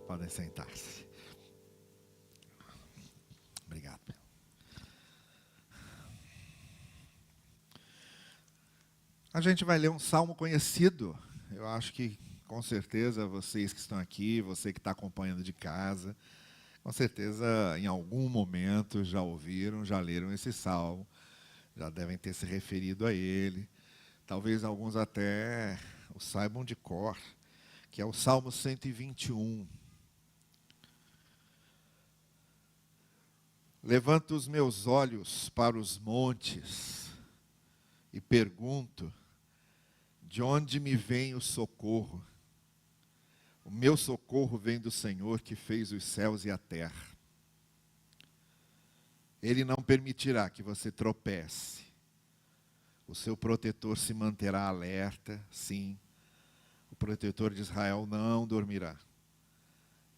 Podem sentar-se. Obrigado. A gente vai ler um salmo conhecido. Eu acho que, com certeza, vocês que estão aqui, você que está acompanhando de casa, com certeza, em algum momento, já ouviram, já leram esse salmo, já devem ter se referido a ele. Talvez alguns até o saibam de cor, que é o Salmo 121. Levanto os meus olhos para os montes e pergunto, de onde me vem o socorro? O meu socorro vem do Senhor que fez os céus e a terra. Ele não permitirá que você tropece. O seu protetor se manterá alerta, sim. O protetor de Israel não dormirá.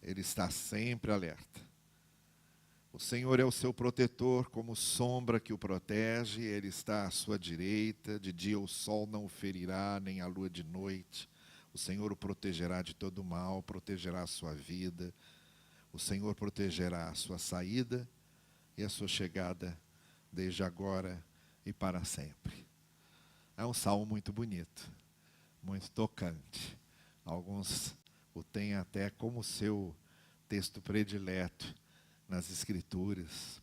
Ele está sempre alerta. O Senhor é o seu protetor, como sombra que o protege. Ele está à sua direita. De dia o sol não o ferirá, nem a lua de noite. O Senhor o protegerá de todo mal, protegerá a sua vida. O Senhor protegerá a sua saída e a sua chegada, desde agora e para sempre. É um salmo muito bonito, muito tocante. Alguns o têm até como seu texto predileto nas Escrituras.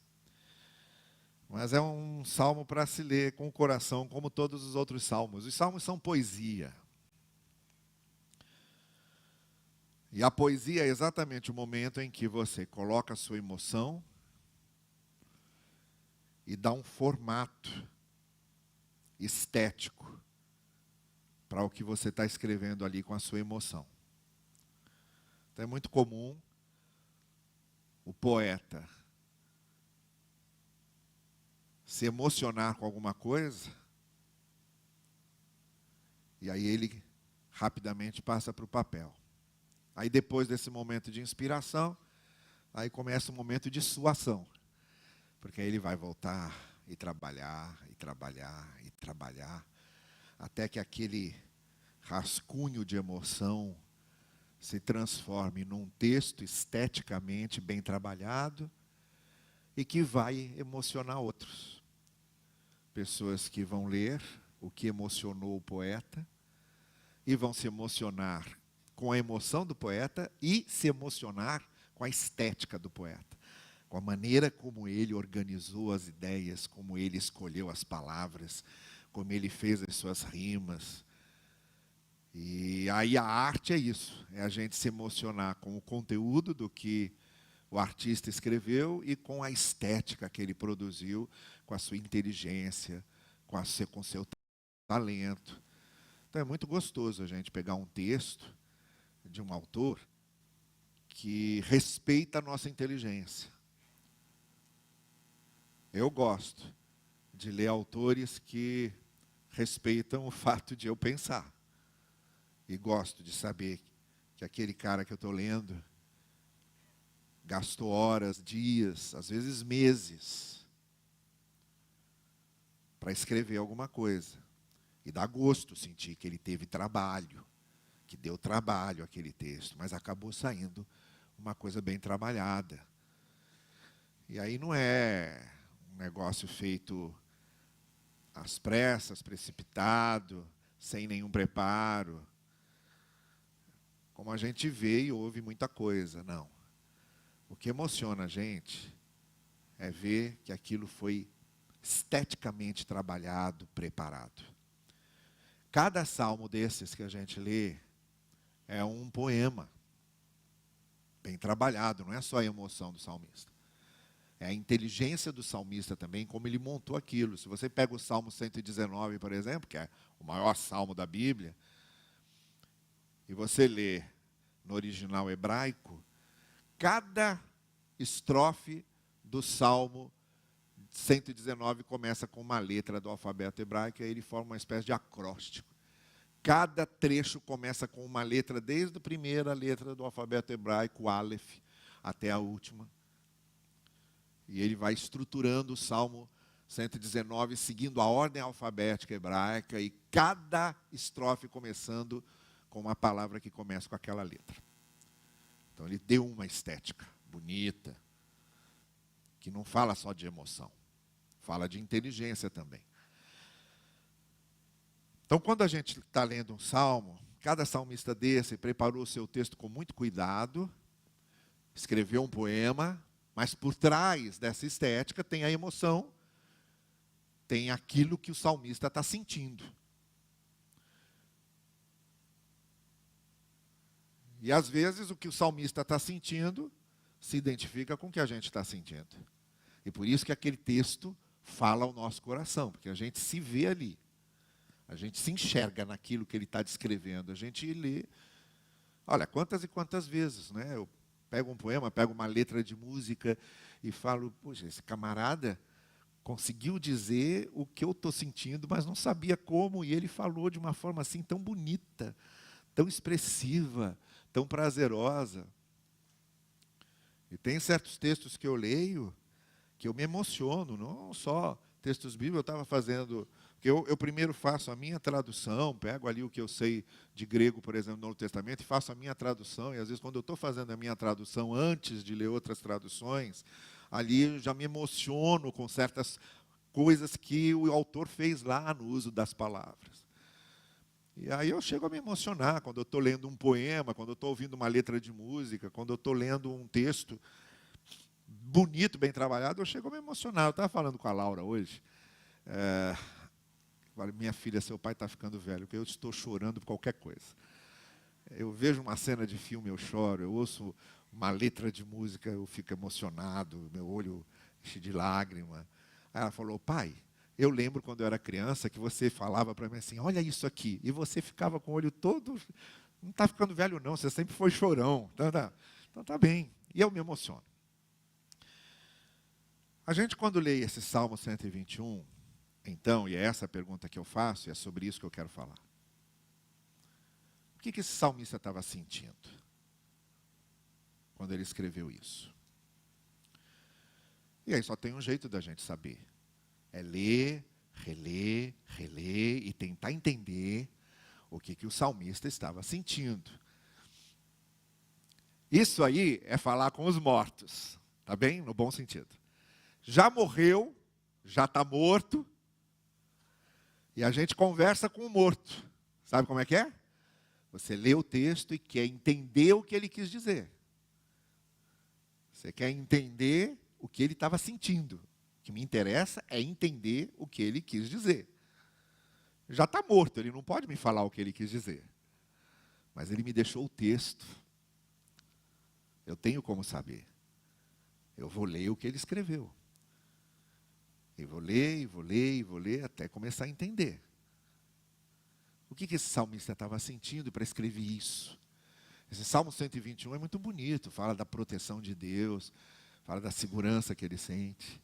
Mas é um salmo para se ler com o coração, como todos os outros salmos. Os salmos são poesia. E a poesia é exatamente o momento em que você coloca a sua emoção e dá um formato estético para o que você está escrevendo ali com a sua emoção. Então é muito comum o poeta se emocionar com alguma coisa e aí ele rapidamente passa para o papel. Aí depois desse momento de inspiração, aí começa o momento de suação. Porque aí ele vai voltar e trabalhar, e trabalhar, e trabalhar, até que aquele rascunho de emoção se transforme num texto esteticamente bem trabalhado e que vai emocionar outros. Pessoas que vão ler o que emocionou o poeta e vão se emocionar com a emoção do poeta e se emocionar com a estética do poeta. Com a maneira como ele organizou as ideias, como ele escolheu as palavras, como ele fez as suas rimas. E aí a arte é isso, é a gente se emocionar com o conteúdo do que o artista escreveu e com a estética que ele produziu, com a sua inteligência, com seu talento. Então é muito gostoso a gente pegar um texto de um autor que respeita a nossa inteligência. Eu gosto de ler autores que respeitam o fato de eu pensar. E gosto de saber que aquele cara que eu estou lendo gastou horas, dias, às vezes meses, para escrever alguma coisa. E dá gosto sentir que ele teve trabalho, que deu trabalho aquele texto, mas acabou saindo uma coisa bem trabalhada. E aí não é um negócio feito às pressas, precipitado, sem nenhum preparo. Como a gente vê e ouve muita coisa, não. O que emociona a gente é ver que aquilo foi esteticamente trabalhado, preparado. Cada salmo desses que a gente lê é um poema bem trabalhado, não é só a emoção do salmista. É a inteligência do salmista também, como ele montou aquilo. Se você pega o Salmo 119, por exemplo, que é o maior salmo da Bíblia, e você lê no original hebraico, cada estrofe do Salmo 119 começa com uma letra do alfabeto hebraico, e aí ele forma uma espécie de acróstico. Cada trecho começa com uma letra, desde a primeira letra do alfabeto hebraico, Aleph, até a última. E ele vai estruturando o Salmo 119, seguindo a ordem alfabética hebraica, e cada estrofe começando com uma palavra que começa com aquela letra. Então ele deu uma estética bonita, que não fala só de emoção, fala de inteligência também. Então, quando a gente está lendo um salmo, cada salmista desse preparou o seu texto com muito cuidado, escreveu um poema, mas por trás dessa estética tem a emoção, tem aquilo que o salmista está sentindo. E às vezes o que o salmista está sentindo se identifica com o que a gente está sentindo. E por isso que aquele texto fala ao nosso coração, porque a gente se vê ali. A gente se enxerga naquilo que ele está descrevendo. A gente lê. Olha, quantas e quantas vezes, né? Eu pego um poema, pego uma letra de música e falo, poxa, esse camarada conseguiu dizer o que eu estou sentindo, mas não sabia como. E ele falou de uma forma assim tão bonita, tão expressiva, tão prazerosa. E tem certos textos que eu leio que eu me emociono, não só textos bíblicos, eu estava fazendo... Eu primeiro faço a minha tradução, pego ali o que eu sei de grego, por exemplo, no Novo Testamento, e faço a minha tradução, e às vezes quando eu estou fazendo a minha tradução antes de ler outras traduções, ali eu já me emociono com certas coisas que o autor fez lá no uso das palavras. E aí eu chego a me emocionar quando eu estou lendo um poema, quando eu estou ouvindo uma letra de música, quando eu estou lendo um texto bonito, bem trabalhado, eu chego a me emocionar. Eu estava falando com a Laura hoje, minha filha, seu pai está ficando velho, porque eu estou chorando por qualquer coisa. Eu vejo uma cena de filme, eu choro, eu ouço uma letra de música, eu fico emocionado, meu olho enche de lágrima. Aí ela falou, pai, eu lembro quando eu era criança que você falava para mim assim, olha isso aqui, e você ficava com o olho todo, não está ficando velho não, você sempre foi chorão. Então tá bem, e eu me emociono. A gente quando lê esse Salmo 121, então, e é essa a pergunta que eu faço, e é sobre isso que eu quero falar. O que esse salmista estava sentindo quando ele escreveu isso? E aí só tem um jeito da gente saber. É ler, reler, reler e tentar entender o que o salmista estava sentindo. Isso aí é falar com os mortos, tá bem? No bom sentido. Já morreu, já está morto, e a gente conversa com o morto. Sabe como é que é? Você lê o texto e quer entender o que ele quis dizer. Você quer entender o que ele estava sentindo. O que me interessa é entender o que ele quis dizer. Já está morto, ele não pode me falar o que ele quis dizer. Mas ele me deixou o texto. Eu tenho como saber. Eu vou ler o que ele escreveu. E vou ler, e vou ler, e vou ler, até começar a entender. O que esse salmista estava sentindo para escrever isso? Esse Salmo 121 é muito bonito, fala da proteção de Deus, fala da segurança que ele sente.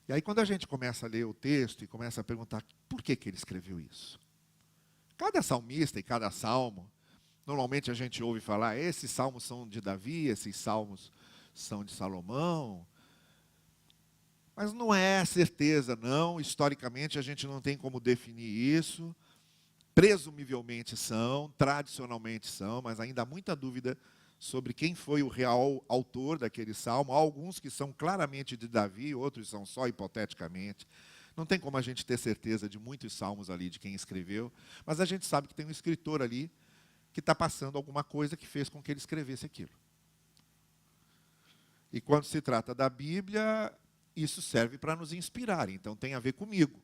E aí quando a gente começa a ler o texto e começa a perguntar por que ele escreveu isso? Cada salmista e cada salmo, normalmente a gente ouve falar, esses salmos são de Davi, esses salmos são de Salomão. Mas não é certeza, não. Historicamente, a gente não tem como definir isso. Presumivelmente são, tradicionalmente são, mas ainda há muita dúvida sobre quem foi o real autor daquele salmo. Há alguns que são claramente de Davi, outros são só hipoteticamente. Não tem como a gente ter certeza de muitos salmos ali, de quem escreveu, mas a gente sabe que tem um escritor ali que está passando alguma coisa que fez com que ele escrevesse aquilo. E quando se trata da Bíblia, isso serve para nos inspirar, então tem a ver comigo.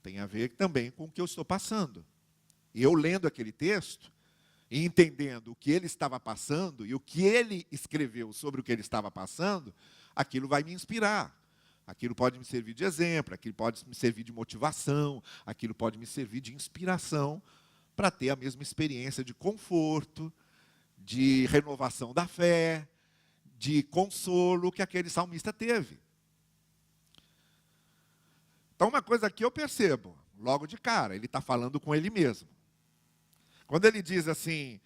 Tem a ver também com o que eu estou passando. E eu lendo aquele texto, e entendendo o que ele estava passando, e o que ele escreveu sobre o que ele estava passando, aquilo vai me inspirar. Aquilo pode me servir de exemplo, aquilo pode me servir de motivação, aquilo pode me servir de inspiração para ter a mesma experiência de conforto, de renovação da fé, de consolo que aquele salmista teve. Então, uma coisa que eu percebo, logo de cara, ele está falando com ele mesmo. Quando ele diz assim,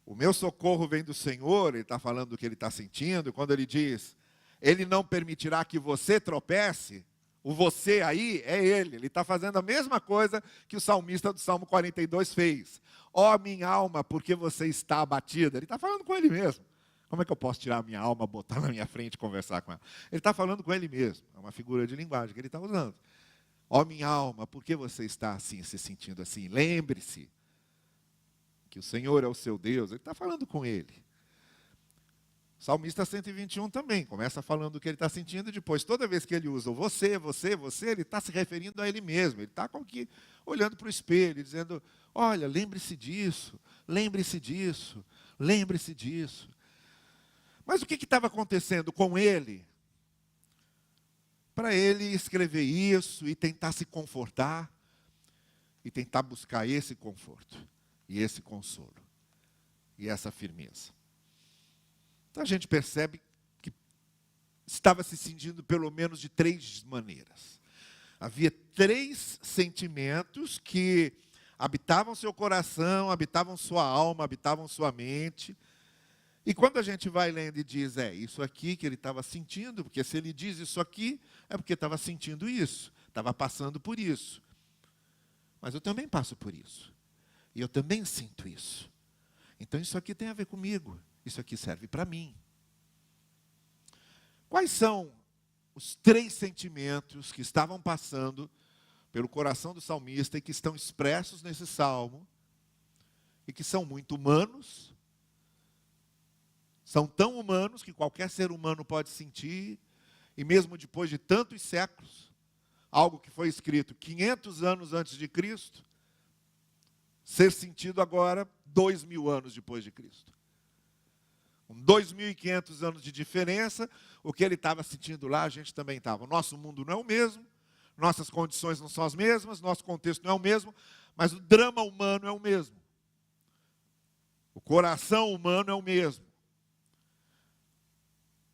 o meu socorro vem do Senhor, ele está falando do que ele está sentindo. Quando ele diz, ele não permitirá que você tropece, O você aí é ele está fazendo a mesma coisa que o salmista do Salmo 42 fez. Ó minha alma, por que você está abatida? Ele está falando com ele mesmo. Como é que eu posso tirar a minha alma, botar na minha frente e conversar com ela? Ele está falando com ele mesmo. É uma figura de linguagem que ele está usando. Ó minha alma, por que você está assim, se sentindo assim? Lembre-se que o Senhor é o seu Deus. Ele está falando com ele. Salmista 121 também, começa falando o que ele está sentindo, e depois, toda vez que ele usa o você, ele está se referindo a ele mesmo. Ele está olhando para o espelho, dizendo, olha, lembre-se disso, lembre-se disso, lembre-se disso. Mas o que estava acontecendo com ele? Para ele escrever isso e tentar se confortar, e tentar buscar esse conforto, e esse consolo, e essa firmeza. Então a gente percebe que estava se sentindo pelo menos de 3 maneiras. Havia 3 sentimentos que habitavam seu coração, habitavam sua alma, habitavam sua mente. E quando a gente vai lendo e diz, isso aqui que ele estava sentindo, porque se ele diz isso aqui, é porque estava sentindo isso, estava passando por isso. Mas eu também passo por isso. E eu também sinto isso. Então isso aqui tem a ver comigo. Isso aqui serve para mim. Quais são os 3 sentimentos que estavam passando pelo coração do salmista e que estão expressos nesse salmo e que são muito humanos? São tão humanos que qualquer ser humano pode sentir, e mesmo depois de tantos séculos, algo que foi escrito 500 anos antes de Cristo, ser sentido agora 2000 anos depois de Cristo. Com 2.500 anos de diferença, o que ele estava sentindo lá, a gente também estava. O nosso mundo não é o mesmo, nossas condições não são as mesmas, nosso contexto não é o mesmo, mas o drama humano é o mesmo. O coração humano é o mesmo.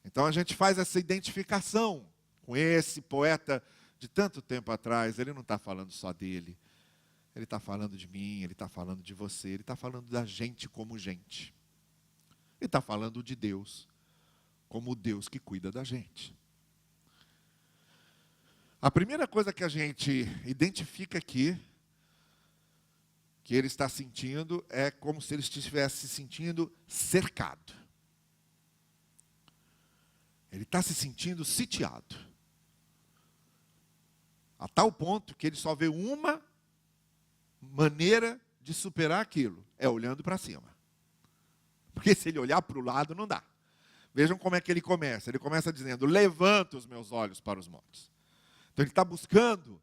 Então a gente faz essa identificação com esse poeta de tanto tempo atrás. Ele não está falando só dele, ele está falando de mim, ele está falando de você, ele está falando da gente como gente. Ele está falando de Deus como o Deus que cuida da gente. A primeira coisa que a gente identifica aqui, que ele está sentindo, é como se ele estivesse se sentindo cercado. Ele está se sentindo sitiado. A tal ponto que ele só vê uma maneira de superar aquilo, é olhando para cima. Porque se ele olhar para o lado, não dá. Vejam como é que ele começa. Ele começa dizendo, levanto os meus olhos para os montes. Então ele está buscando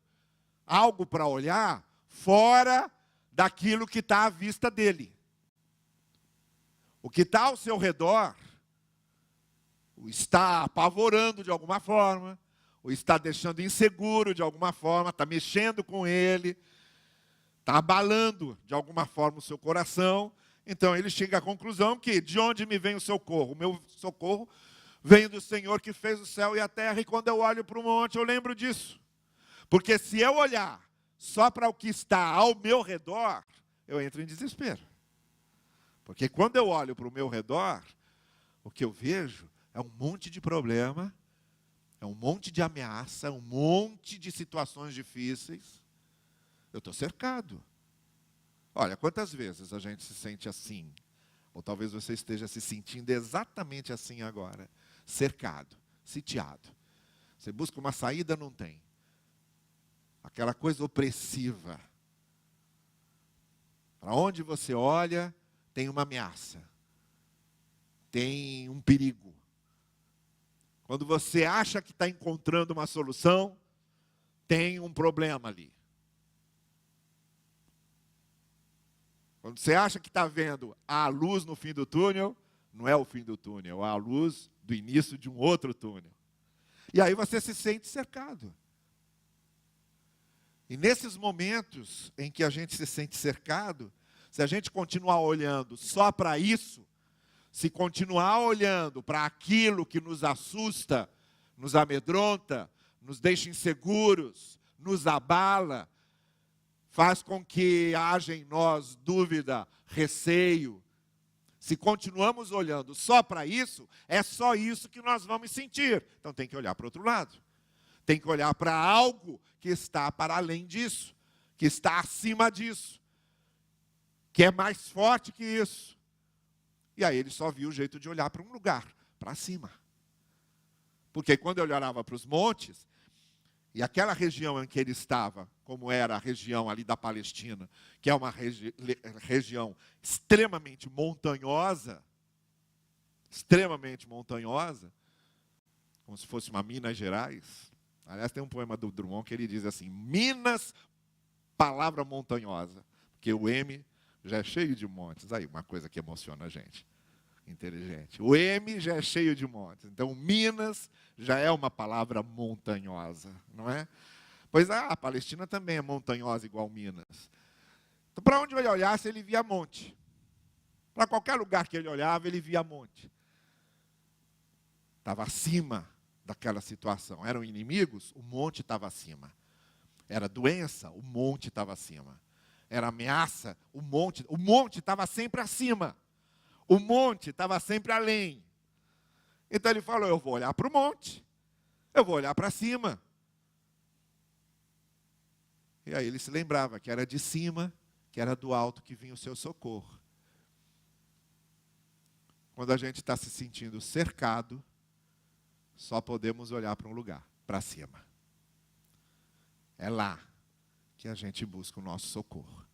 algo para olhar fora daquilo que está à vista dele. O que está ao seu redor o está apavorando de alguma forma, o está deixando inseguro de alguma forma, está mexendo com ele, está abalando de alguma forma o seu coração. Então ele chega à conclusão que de onde me vem o socorro? O meu socorro vem do Senhor que fez o céu e a terra, e quando eu olho para o monte eu lembro disso. Porque se eu olhar só para o que está ao meu redor, eu entro em desespero. Porque quando eu olho para o meu redor, o que eu vejo é um monte de problema, é um monte de ameaça, é um monte de situações difíceis. Eu estou cercado. Olha, quantas vezes a gente se sente assim? Ou talvez você esteja se sentindo exatamente assim agora. Cercado, sitiado. Você busca uma saída, não tem. Aquela coisa opressiva. Para onde você olha, tem uma ameaça. Tem um perigo. Quando você acha que está encontrando uma solução, tem um problema ali. Quando você acha que está vendo a luz no fim do túnel, não é o fim do túnel, é a luz do início de um outro túnel. E aí você se sente cercado. E nesses momentos em que a gente se sente cercado, se a gente continuar olhando só para isso, se continuar olhando para aquilo que nos assusta, nos amedronta, nos deixa inseguros, nos abala, faz com que haja em nós dúvida, receio. Se continuamos olhando só para isso, é só isso que nós vamos sentir. Então tem que olhar para o outro lado. tem que olhar para algo que está para além disso, que está acima disso, que é mais forte que isso. E aí ele só viu o jeito de olhar para um lugar, para cima. Porque quando ele olhava para os montes, e aquela região em que ele estava, como era a região ali da Palestina, que é uma região extremamente montanhosa, como se fosse uma Minas Gerais. Aliás, tem um poema do Drummond que ele diz assim: Minas, palavra montanhosa, porque o M já é cheio de montes. Aí, uma coisa que emociona a gente, inteligente. O M já é cheio de montes. Então, Minas já é uma palavra montanhosa, não é? Pois a Palestina também é montanhosa igual Minas. Então, para onde ele olhasse, ele via monte. Para qualquer lugar que ele olhava, ele via monte. Estava acima daquela situação. Eram inimigos? O monte estava acima. Era doença? O monte estava acima. Era ameaça? O monte estava sempre acima. O monte estava sempre além. Então ele falou: eu vou olhar para o monte, eu vou olhar para cima. E aí ele se lembrava que era de cima, que era do alto que vinha o seu socorro. Quando a gente está se sentindo cercado, só podemos olhar para um lugar, para cima. É lá que a gente busca o nosso socorro.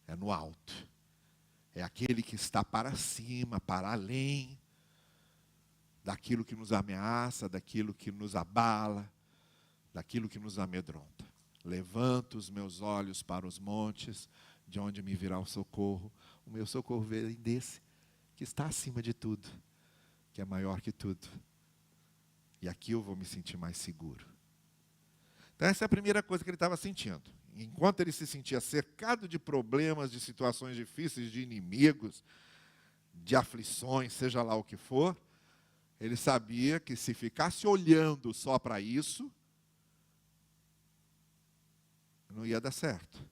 É no alto. É aquele que está para cima, para além daquilo que nos ameaça, daquilo que nos abala, daquilo que nos amedronta. Levanto os meus olhos para os montes, de onde me virá o socorro. O meu socorro vem desse, que está acima de tudo, que é maior que tudo. E aqui eu vou me sentir mais seguro. Então essa é a primeira coisa que ele estava sentindo. Enquanto ele se sentia cercado de problemas, de situações difíceis, de inimigos, de aflições, seja lá o que for, ele sabia que se ficasse olhando só para isso, não ia dar certo.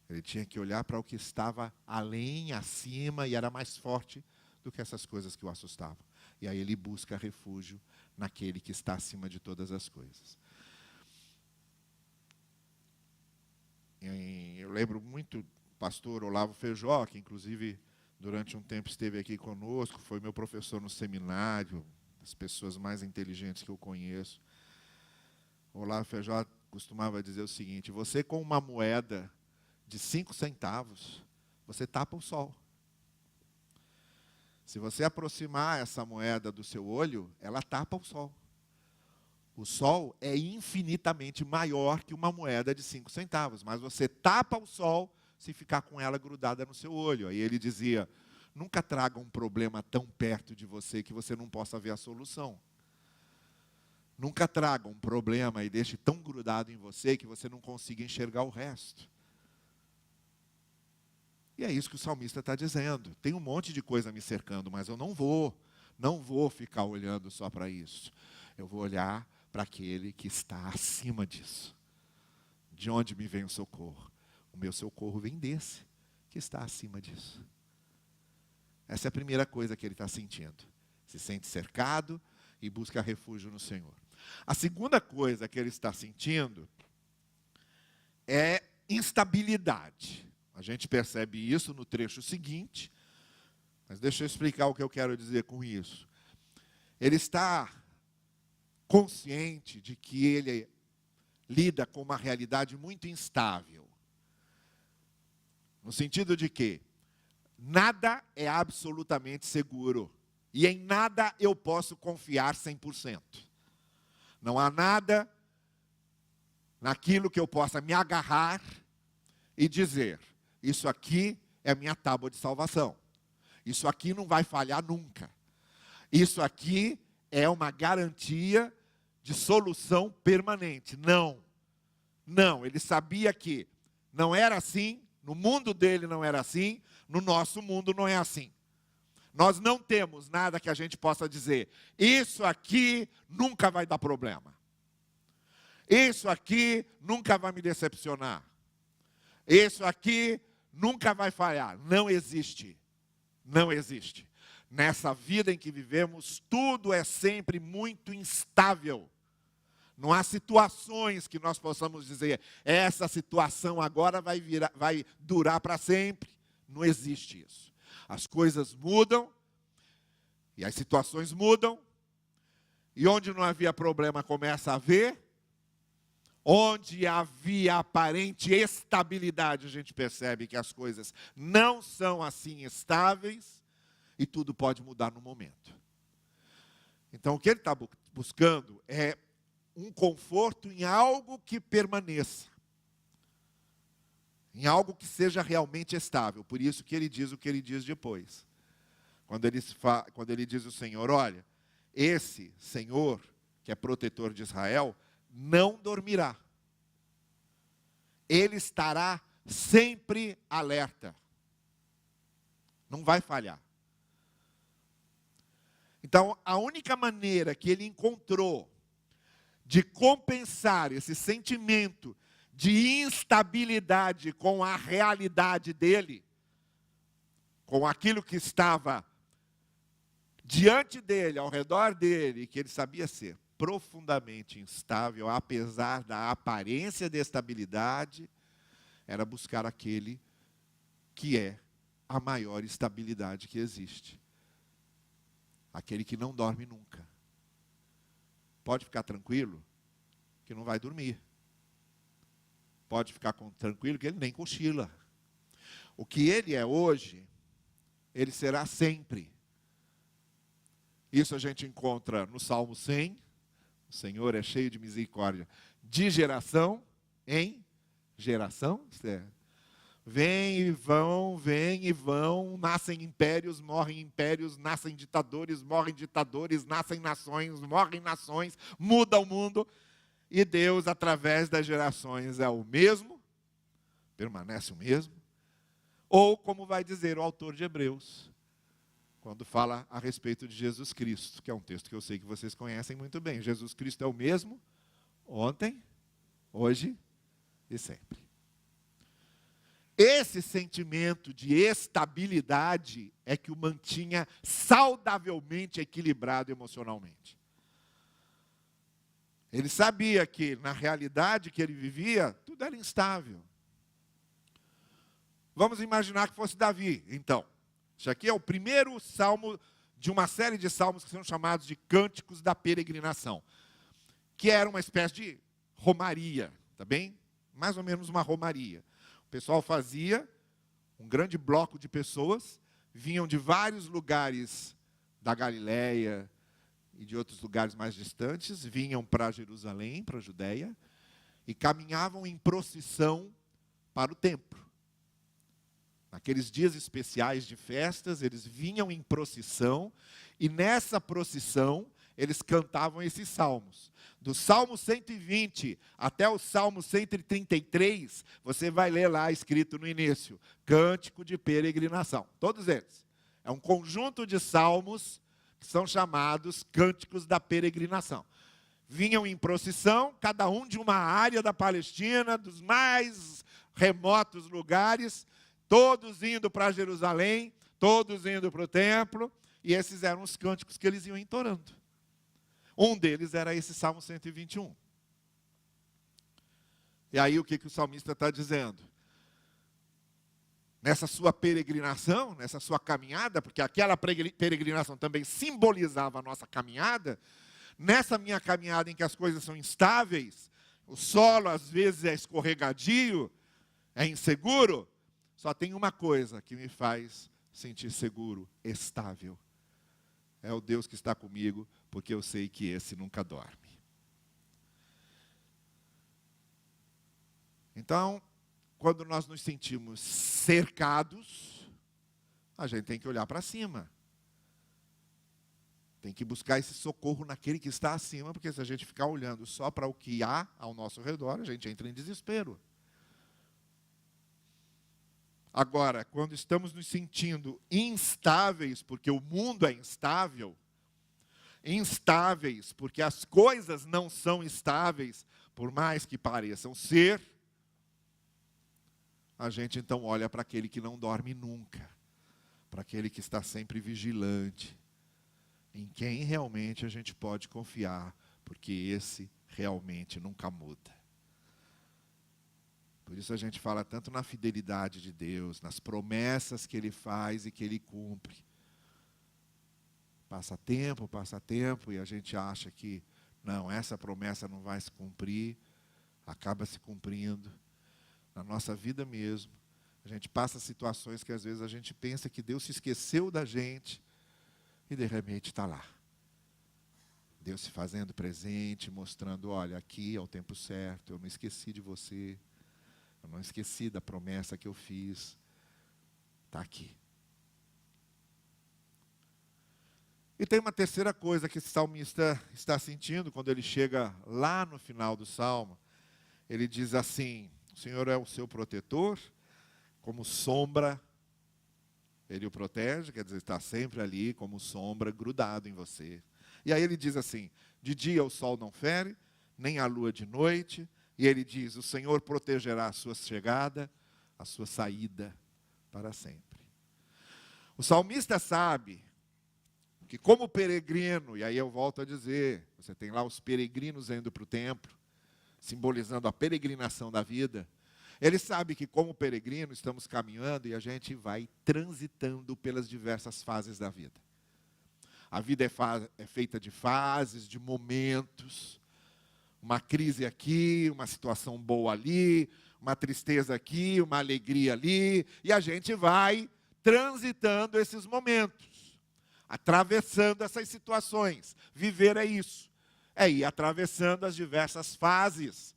Ele tinha que olhar para o que estava além, acima, e era mais forte do que essas coisas que o assustavam. E aí ele busca refúgio naquele que está acima de todas as coisas. Eu lembro muito do pastor Olavo Feijó, que inclusive durante um tempo esteve aqui conosco, foi meu professor no seminário, das pessoas mais inteligentes que eu conheço. Olavo Feijó costumava dizer o seguinte: você com uma moeda de 5 centavos, você tapa o sol. Se você aproximar essa moeda do seu olho, ela tapa o sol. O sol é infinitamente maior que uma moeda de 5 centavos, mas você tapa o sol se ficar com ela grudada no seu olho. Aí ele dizia: nunca traga um problema tão perto de você que você não possa ver a solução. Nunca traga um problema e deixe tão grudado em você que você não consiga enxergar o resto. E é isso que o salmista está dizendo. Tem um monte de coisa me cercando, mas eu não vou ficar olhando só para isso. Eu vou olhar para aquele que está acima disso. De onde me vem o socorro? O meu socorro vem desse, que está acima disso. Essa é a primeira coisa que ele está sentindo. Se sente cercado e busca refúgio no Senhor. A segunda coisa que ele está sentindo é instabilidade. A gente percebe isso no trecho seguinte, mas deixa eu explicar o que eu quero dizer com isso. Ele está consciente de que ele lida com uma realidade muito instável. No sentido de que nada é absolutamente seguro. E em nada eu posso confiar 100%. Não há nada naquilo que eu possa me agarrar e dizer: isso aqui é a minha tábua de salvação. Isso aqui não vai falhar nunca. Isso aqui é uma garantia de solução permanente. Não. Não, ele sabia que não era assim, no mundo dele não era assim, no nosso mundo não é assim. Nós não temos nada que a gente possa dizer: isso aqui nunca vai dar problema. Isso aqui nunca vai me decepcionar. Isso aqui nunca vai falhar. Não existe. Não existe. Nessa vida em que vivemos, tudo é sempre muito instável. Não há situações que nós possamos dizer, essa situação agora vai durar para sempre. Não existe isso. As coisas mudam, e as situações mudam, e onde não havia problema começa a haver, onde havia aparente estabilidade, a gente percebe que as coisas não são assim estáveis, e tudo pode mudar no momento. Então, o que ele está buscando é um conforto em algo que permaneça, em algo que seja realmente estável. Por isso que ele diz o que ele diz depois. Quando ele diz o Senhor, olha, esse Senhor, que é protetor de Israel, não dormirá. Ele estará sempre alerta. Não vai falhar. Então, a única maneira que ele encontrou de compensar esse sentimento de instabilidade com a realidade dele, com aquilo que estava diante dele, ao redor dele, que ele sabia ser profundamente instável, apesar da aparência de estabilidade, era buscar aquele que é a maior estabilidade que existe. Aquele que não dorme nunca. Pode ficar tranquilo que não vai dormir. Pode ficar tranquilo que ele nem cochila. O que ele é hoje, ele será sempre. Isso a gente encontra no Salmo 100. O Senhor é cheio de misericórdia. De geração em geração. Vêm e vão, nascem impérios, morrem impérios, nascem ditadores, morrem ditadores, nascem nações, morrem nações, muda o mundo. E Deus, através das gerações, é o mesmo, permanece o mesmo. Ou, como vai dizer o autor de Hebreus, quando fala a respeito de Jesus Cristo, que é um texto que eu sei que vocês conhecem muito bem. Jesus Cristo é o mesmo ontem, hoje e sempre. Esse sentimento de estabilidade é que o mantinha saudavelmente equilibrado emocionalmente. Ele sabia que, na realidade que ele vivia, tudo era instável. Vamos imaginar que fosse Davi, então. Isso aqui é o primeiro salmo de uma série de salmos que são chamados de cânticos da peregrinação, que era uma espécie de romaria, tá bem? Mais ou menos uma romaria. O pessoal fazia um grande bloco de pessoas, vinham de vários lugares da Galileia e de outros lugares mais distantes, vinham para Jerusalém, para a Judéia, e caminhavam em procissão para o templo. Naqueles dias especiais de festas, eles vinham em procissão, e nessa procissão, eles cantavam esses salmos. Do Salmo 120 até o Salmo 133, você vai ler lá escrito no início, Cântico de Peregrinação. Todos eles. É um conjunto de salmos que são chamados Cânticos da Peregrinação. Vinham em procissão, cada um de uma área da Palestina, dos mais remotos lugares, todos indo para Jerusalém, todos indo para o templo, e esses eram os cânticos que eles iam entoando. Um deles era esse Salmo 121. E aí o que o salmista está dizendo? Nessa sua peregrinação, nessa sua caminhada, porque aquela peregrinação também simbolizava a nossa caminhada, nessa minha caminhada em que as coisas são instáveis, o solo às vezes é escorregadio, é inseguro, só tem uma coisa que me faz sentir seguro, estável. É o Deus que está comigo, porque eu sei que esse nunca dorme. Então, quando nós nos sentimos cercados, a gente tem que olhar para cima. Tem que buscar esse socorro naquele que está acima, porque se a gente ficar olhando só para o que há ao nosso redor, a gente entra em desespero. Agora, quando estamos nos sentindo instáveis, porque o mundo é instáveis porque as coisas não são estáveis, por mais que pareçam ser, a gente então olha para aquele que não dorme nunca, para aquele que está sempre vigilante, em quem realmente a gente pode confiar, porque esse realmente nunca muda. Por isso a gente fala tanto na fidelidade de Deus, nas promessas que Ele faz e que Ele cumpre. Passa tempo, e a gente acha que, não, essa promessa não vai se cumprir, acaba se cumprindo. Na nossa vida mesmo, a gente passa situações que às vezes a gente pensa que Deus se esqueceu da gente, e de repente está lá. Deus se fazendo presente, mostrando, olha, aqui é o tempo certo, eu não esqueci de você, eu não esqueci da promessa que eu fiz, está aqui. E tem uma terceira coisa que esse salmista está sentindo quando ele chega lá no final do salmo. Ele diz assim, o Senhor é o seu protetor, como sombra, Ele o protege, quer dizer, está sempre ali como sombra, grudado em você. E aí ele diz assim, de dia o sol não fere, nem a lua de noite, e ele diz, o Senhor protegerá a sua chegada, a sua saída para sempre. O salmista sabe que como peregrino, e aí eu volto a dizer, você tem lá os peregrinos indo para o templo, simbolizando a peregrinação da vida. Ele sabe que como peregrino estamos caminhando e a gente vai transitando pelas diversas fases da vida. A vida é feita de fases, de momentos, uma crise aqui, uma situação boa ali, uma tristeza aqui, uma alegria ali, e a gente vai transitando esses momentos, atravessando essas situações. Viver é isso, é ir atravessando as diversas fases,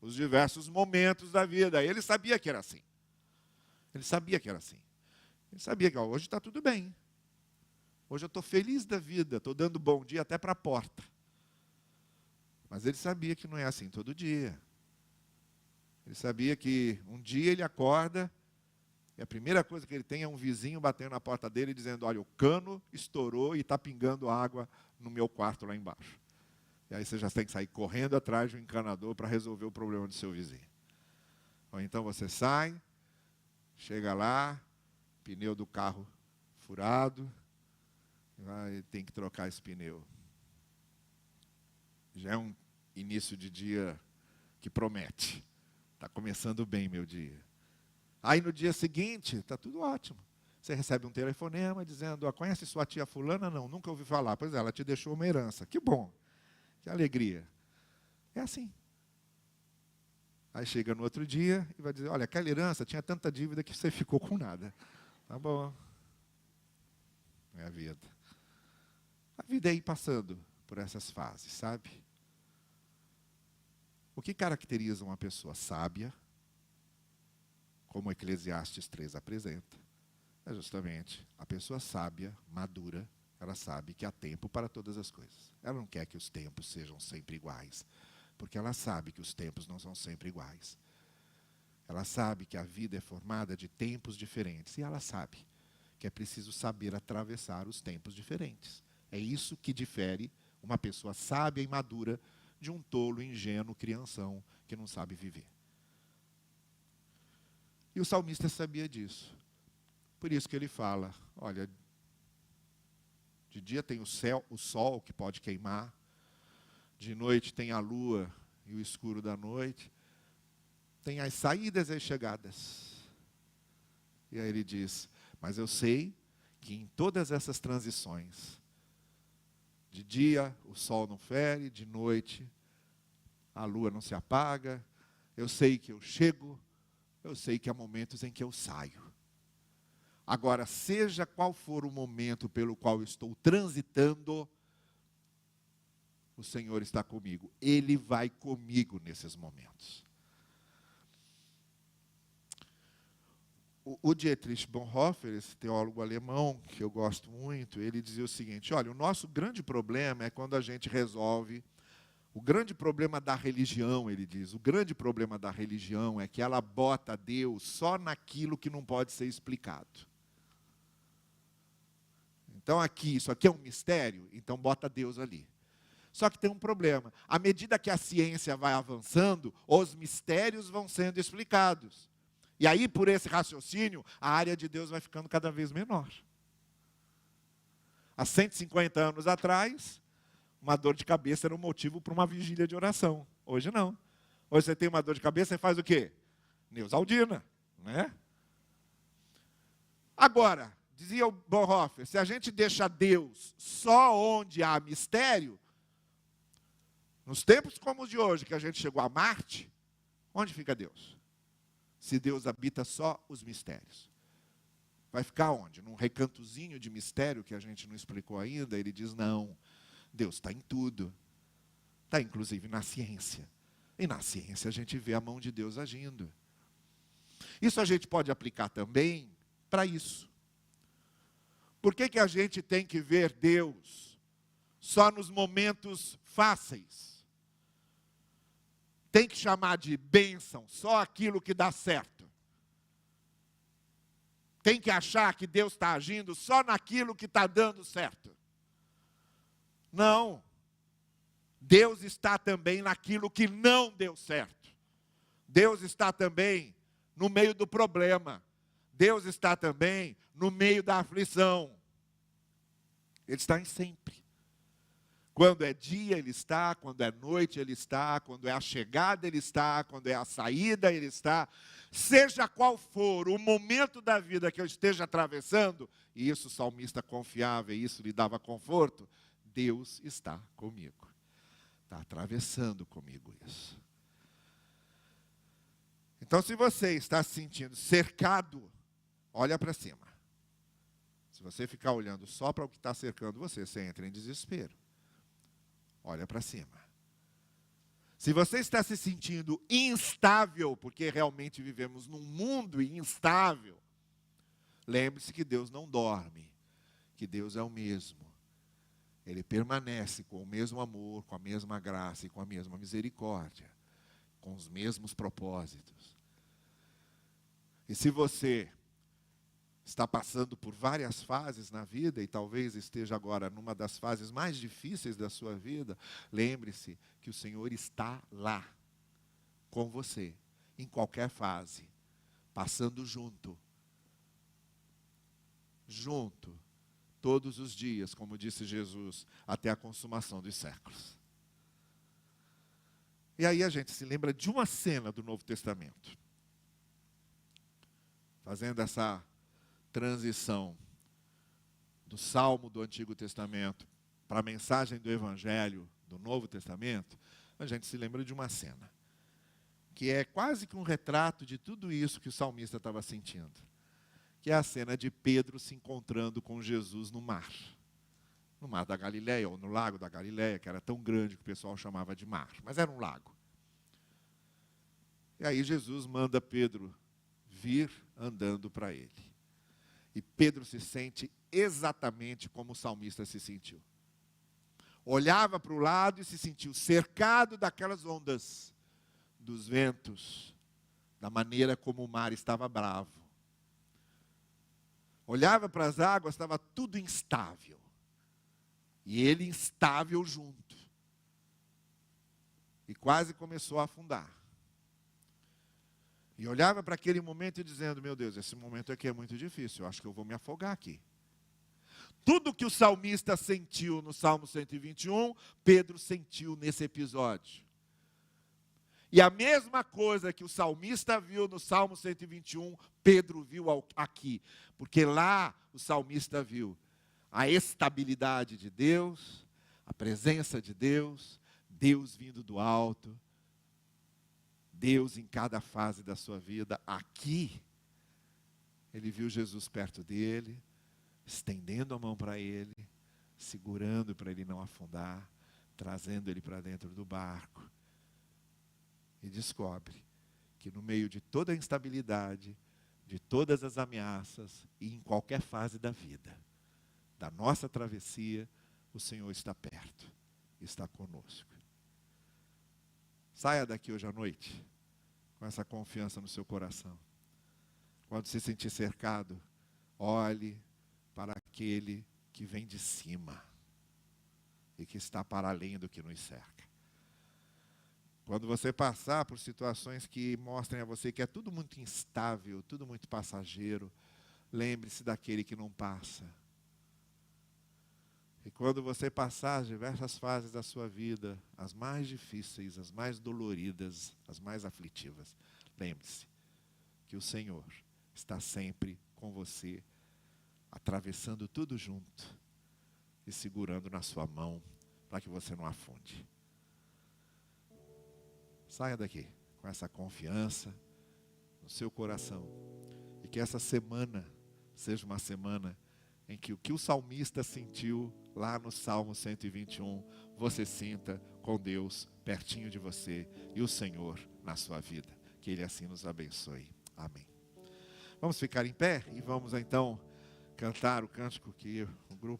os diversos momentos da vida. Ele sabia que era assim. Ele sabia que era assim. Ele sabia que hoje está tudo bem. Hoje eu estou feliz da vida, estou dando bom dia até para a porta. Mas ele sabia que não é assim todo dia. Ele sabia que um dia ele acorda e a primeira coisa que ele tem é um vizinho batendo na porta dele dizendo, olha, o cano estourou e está pingando água no meu quarto lá embaixo. E aí você já tem que sair correndo atrás de um encanador para resolver o problema do seu vizinho. Ou então você sai, chega lá, pneu do carro furado, tem que trocar esse pneu. Já é um início de dia que promete. Está começando bem meu dia. Aí no dia seguinte, está tudo ótimo. Você recebe um telefonema dizendo, conhece sua tia fulana? Não, nunca ouvi falar. Pois é, ela te deixou uma herança. Que bom, que alegria. É assim. Aí chega no outro dia e vai dizer, olha, aquela herança tinha tanta dívida que você ficou com nada. Tá bom. É a vida. A vida é ir passando por essas fases, sabe? O que caracteriza uma pessoa sábia, como Eclesiastes 3 apresenta, é justamente a pessoa sábia, madura, ela sabe que há tempo para todas as coisas. Ela não quer que os tempos sejam sempre iguais, porque ela sabe que os tempos não são sempre iguais. Ela sabe que a vida é formada de tempos diferentes, e ela sabe que é preciso saber atravessar os tempos diferentes. É isso que difere uma pessoa sábia e madura de um tolo, ingênuo, crianção, que não sabe viver. E o salmista sabia disso. Por isso que ele fala, olha, de dia tem o sol que pode queimar, de noite tem a lua e o escuro da noite, tem as saídas e as chegadas. E aí ele diz, mas eu sei que em todas essas transições, de dia o sol não fere, de noite a lua não se apaga, eu sei que eu chego, eu sei que há momentos em que eu saio. Agora, seja qual for o momento pelo qual eu estou transitando, o Senhor está comigo. Ele vai comigo nesses momentos. O Dietrich Bonhoeffer, esse teólogo alemão, que eu gosto muito, ele dizia o seguinte, olha, o nosso grande problema é quando a gente resolve, o grande problema da religião, ele diz, o grande problema da religião é que ela bota Deus só naquilo que não pode ser explicado. Então isso aqui é um mistério, então bota Deus ali. Só que tem um problema, à medida que a ciência vai avançando, os mistérios vão sendo explicados. E aí, por esse raciocínio, a área de Deus vai ficando cada vez menor. Há 150 anos atrás, uma dor de cabeça era um motivo para uma vigília de oração. Hoje não. Hoje você tem uma dor de cabeça, você faz o quê? Neusaldina, né? Agora, dizia o Bonhoeffer, se a gente deixa Deus só onde há mistério, nos tempos como os de hoje, que a gente chegou a Marte, onde fica Deus? Se Deus habita só os mistérios. Vai ficar onde? Num recantozinho de mistério que a gente não explicou ainda? Ele diz, não, Deus está em tudo. Está inclusive na ciência. E na ciência a gente vê a mão de Deus agindo. Isso a gente pode aplicar também para isso. Por que a gente tem que ver Deus só nos momentos fáceis? Tem que chamar de bênção só aquilo que dá certo. Tem que achar que Deus está agindo só naquilo que está dando certo. Não. Deus está também naquilo que não deu certo. Deus está também no meio do problema. Deus está também no meio da aflição. Ele está em sempre. Quando é dia, Ele está. Quando é noite, Ele está. Quando é a chegada, Ele está. Quando é a saída, Ele está. Seja qual for o momento da vida que eu esteja atravessando, e isso o salmista confiava, e isso lhe dava conforto, Deus está comigo. Está atravessando comigo isso. Então, se você está se sentindo cercado, olha para cima. Se você ficar olhando só para o que está cercando você, você entra em desespero. Olha para cima. Se você está se sentindo instável, porque realmente vivemos num mundo instável, lembre-se que Deus não dorme, que Deus é o mesmo. Ele permanece com o mesmo amor, com a mesma graça e com a mesma misericórdia, com os mesmos propósitos. E se você está passando por várias fases na vida, e talvez esteja agora numa das fases mais difíceis da sua vida, lembre-se que o Senhor está lá, com você, em qualquer fase, passando junto, todos os dias, como disse Jesus, até a consumação dos séculos. E aí a gente se lembra de uma cena do Novo Testamento, fazendo essa transição do Salmo do Antigo Testamento para a mensagem do Evangelho do Novo Testamento, a gente se lembra de uma cena, que é quase que um retrato de tudo isso que o salmista estava sentindo, que é a cena de Pedro se encontrando com Jesus no mar da Galileia, ou no lago da Galileia, que era tão grande que o pessoal chamava de mar, mas era um lago. E aí Jesus manda Pedro vir andando para ele. E Pedro se sente exatamente como o salmista se sentiu. Olhava para o lado e se sentiu cercado daquelas ondas, dos ventos, da maneira como o mar estava bravo. Olhava para as águas, estava tudo instável. E ele instável junto. E quase começou a afundar. E olhava para aquele momento e dizendo, meu Deus, esse momento aqui é muito difícil, eu acho que eu vou me afogar aqui. Tudo que o salmista sentiu no Salmo 121, Pedro sentiu nesse episódio. E a mesma coisa que o salmista viu no Salmo 121, Pedro viu aqui. Porque lá o salmista viu a estabilidade de Deus, a presença de Deus, Deus vindo do alto, Deus em cada fase da sua vida. Aqui, ele viu Jesus perto dele, estendendo a mão para ele, segurando para ele não afundar, trazendo ele para dentro do barco. E descobre que no meio de toda a instabilidade, de todas as ameaças, e em qualquer fase da vida, da nossa travessia, o Senhor está perto, está conosco. Saia daqui hoje à noite com essa confiança no seu coração. Quando se sentir cercado, olhe para aquele que vem de cima e que está para além do que nos cerca. Quando você passar por situações que mostrem a você que é tudo muito instável, tudo muito passageiro, lembre-se daquele que não passa. E quando você passar as diversas fases da sua vida, as mais difíceis, as mais doloridas, as mais aflitivas, lembre-se que o Senhor está sempre com você, atravessando tudo junto e segurando na sua mão para que você não afunde. Saia daqui com essa confiança no seu coração e que essa semana seja uma semana em que o que o salmista sentiu lá no Salmo 121, você sinta com Deus pertinho de você e o Senhor na sua vida. Que Ele assim nos abençoe. Amém. Vamos ficar em pé e vamos então cantar o cântico que o grupo